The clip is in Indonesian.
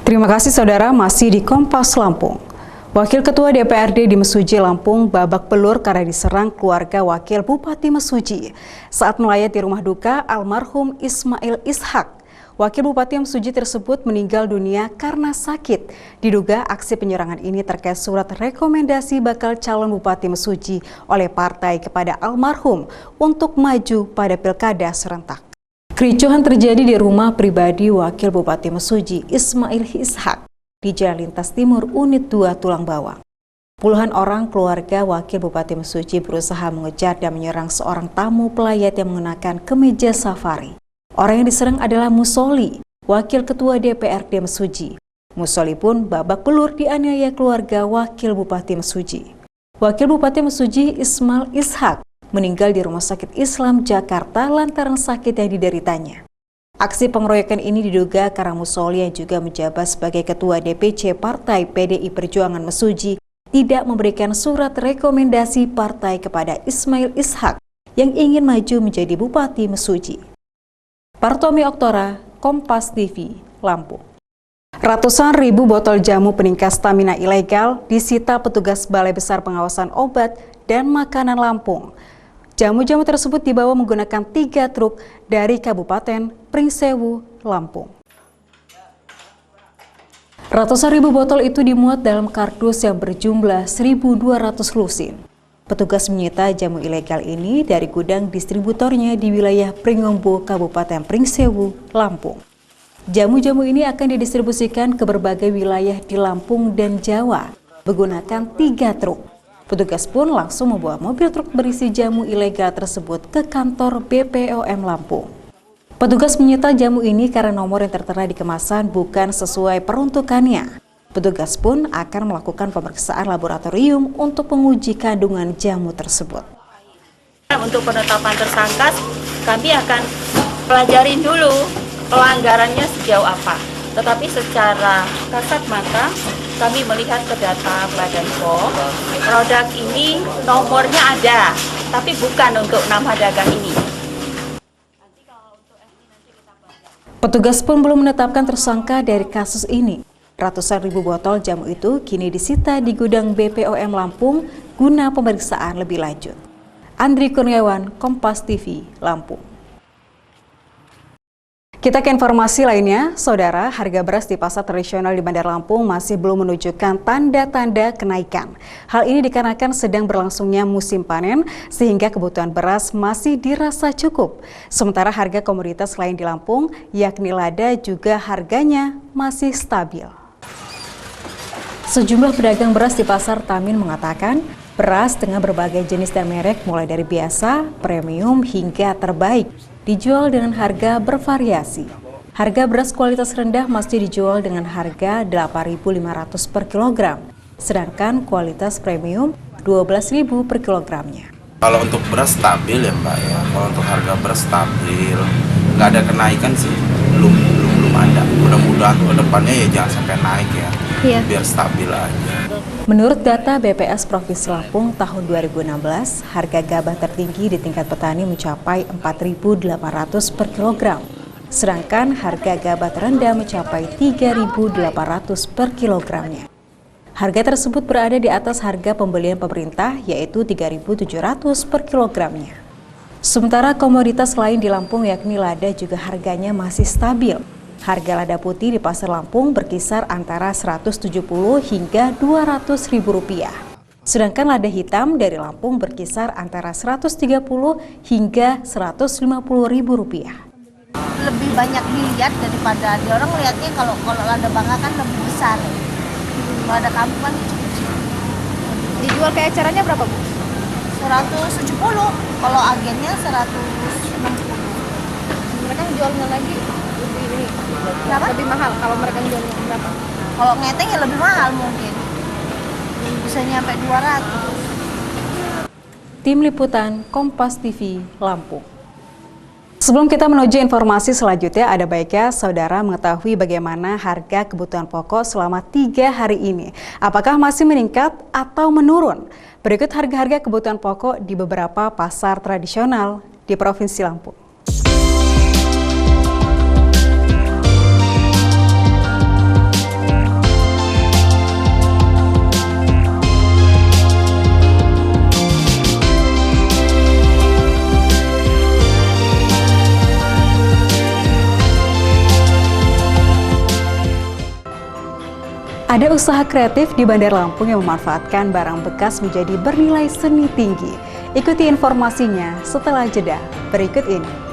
Terima kasih saudara, masih di Kompas Lampung. Wakil Ketua DPRD di Mesuji, Lampung babak belur karena diserang keluarga Wakil Bupati Mesuji saat melayat di rumah duka almarhum Ismail Ishak. Wakil Bupati Mesuji tersebut meninggal dunia karena sakit. Diduga aksi penyerangan ini terkait surat rekomendasi bakal calon Bupati Mesuji oleh partai kepada almarhum untuk maju pada pilkada serentak. Kericuhan terjadi di rumah pribadi Wakil Bupati Mesuji, Ismail Ishak, di Jalan Lintas Timur, Unit 2, Tulang Bawang. Puluhan orang keluarga Wakil Bupati Mesuji berusaha mengejar dan menyerang seorang tamu pelayat yang mengenakan kemeja safari. Orang yang diserang adalah Musoli, Wakil Ketua DPRD Mesuji. Musoli pun babak belur dianiaya keluarga Wakil Bupati Mesuji. Wakil Bupati Mesuji, Ismail Ishak, meninggal di Rumah Sakit Islam Jakarta lantaran sakit yang dideritanya. Aksi pengeroyokan ini diduga karena Musoli yang juga menjabat sebagai Ketua DPC Partai PDI Perjuangan Mesuji tidak memberikan surat rekomendasi partai kepada Ismail Ishak yang ingin maju menjadi Bupati Mesuji. Partomi Oktora, Kompas TV, Lampung. Ratusan ribu botol jamu peningkat stamina ilegal disita petugas Balai Besar Pengawasan Obat dan Makanan Lampung. Jamu-jamu tersebut dibawa menggunakan 3 truk dari Kabupaten Pringsewu, Lampung. Ratusan ribu botol itu dimuat dalam kardus yang berjumlah 1.200 lusin. Petugas menyita jamu ilegal ini dari gudang distributornya di wilayah Pringombo, Kabupaten Pringsewu, Lampung. Jamu-jamu ini akan didistribusikan ke berbagai wilayah di Lampung dan Jawa menggunakan 3 truk. Petugas pun langsung membawa mobil truk berisi jamu ilegal tersebut ke kantor BPOM Lampung. Petugas menyita jamu ini karena nomor yang tertera di kemasan bukan sesuai peruntukannya. Petugas pun akan melakukan pemeriksaan laboratorium untuk menguji kandungan jamu tersebut. Untuk penetapan tersangka, kami akan pelajarin dulu pelanggarannya sejauh apa. Tetapi secara kasat mata, kami melihat ke data Badan POM, produk ini nomornya ada, tapi bukan untuk nama dagang ini. Petugas pun belum menetapkan tersangka dari kasus ini. Ratusan ribu botol jamu itu kini disita di gudang BPOM Lampung guna pemeriksaan lebih lanjut. Andri Kurniawan, Kompas TV, Lampung. Kita ke informasi lainnya, saudara, harga beras di pasar tradisional di Bandar Lampung masih belum menunjukkan tanda-tanda kenaikan. Hal ini dikarenakan sedang berlangsungnya musim panen sehingga kebutuhan beras masih dirasa cukup. Sementara harga komoditas lain di Lampung, yakni lada, juga harganya masih stabil. Sejumlah pedagang beras di Pasar Tamin mengatakan, beras dengan berbagai jenis dan merek mulai dari biasa, premium hingga terbaik dijual dengan harga bervariasi. Harga beras kualitas rendah masih dijual dengan harga 8.500 per kilogram, sedangkan kualitas premium 12.000 per kilogramnya. Kalau untuk beras stabil ya Mbak ya, kalau untuk harga beras stabil, nggak ada kenaikan sih, belum ada. Mudah-mudahan ke depannya ya jangan sampai naik ya, biar stabil aja. Menurut data BPS Provinsi Lampung tahun 2016, harga gabah tertinggi di tingkat petani mencapai 4.800 per kilogram, sedangkan harga gabah terendah mencapai 3.800 per kilogramnya. Harga tersebut berada di atas harga pembelian pemerintah, yaitu 3.700 per kilogramnya. Sementara komoditas lain di Lampung yakni lada juga harganya masih stabil. Harga lada putih di Pasar Lampung berkisar antara Rp170 hingga Rp200.000. Sedangkan lada hitam dari Lampung berkisar antara Rp130 hingga Rp150.000. Lebih banyak dilihat daripada di orang lihatnya kalau lada Bangka kan lebih besar. Lada kampung kan kecil. Dijual kayak acaranya berapa, Bu? 170, kalau agennya 160. Mereka jualnya lagi lebih mahal kalau mereka jualnya berapa? Kalau ngeteng ya lebih mahal mungkin. Bisa nyampe 200. Tim Liputan Kompas TV, Lampung. Sebelum kita menuju informasi selanjutnya, ada baiknya saudara mengetahui bagaimana harga kebutuhan pokok selama 3 hari ini. Apakah masih meningkat atau menurun? Berikut harga-harga kebutuhan pokok di beberapa pasar tradisional di Provinsi Lampung. Ada usaha kreatif di Bandar Lampung yang memanfaatkan barang bekas menjadi bernilai seni tinggi. Ikuti informasinya setelah jeda berikut ini.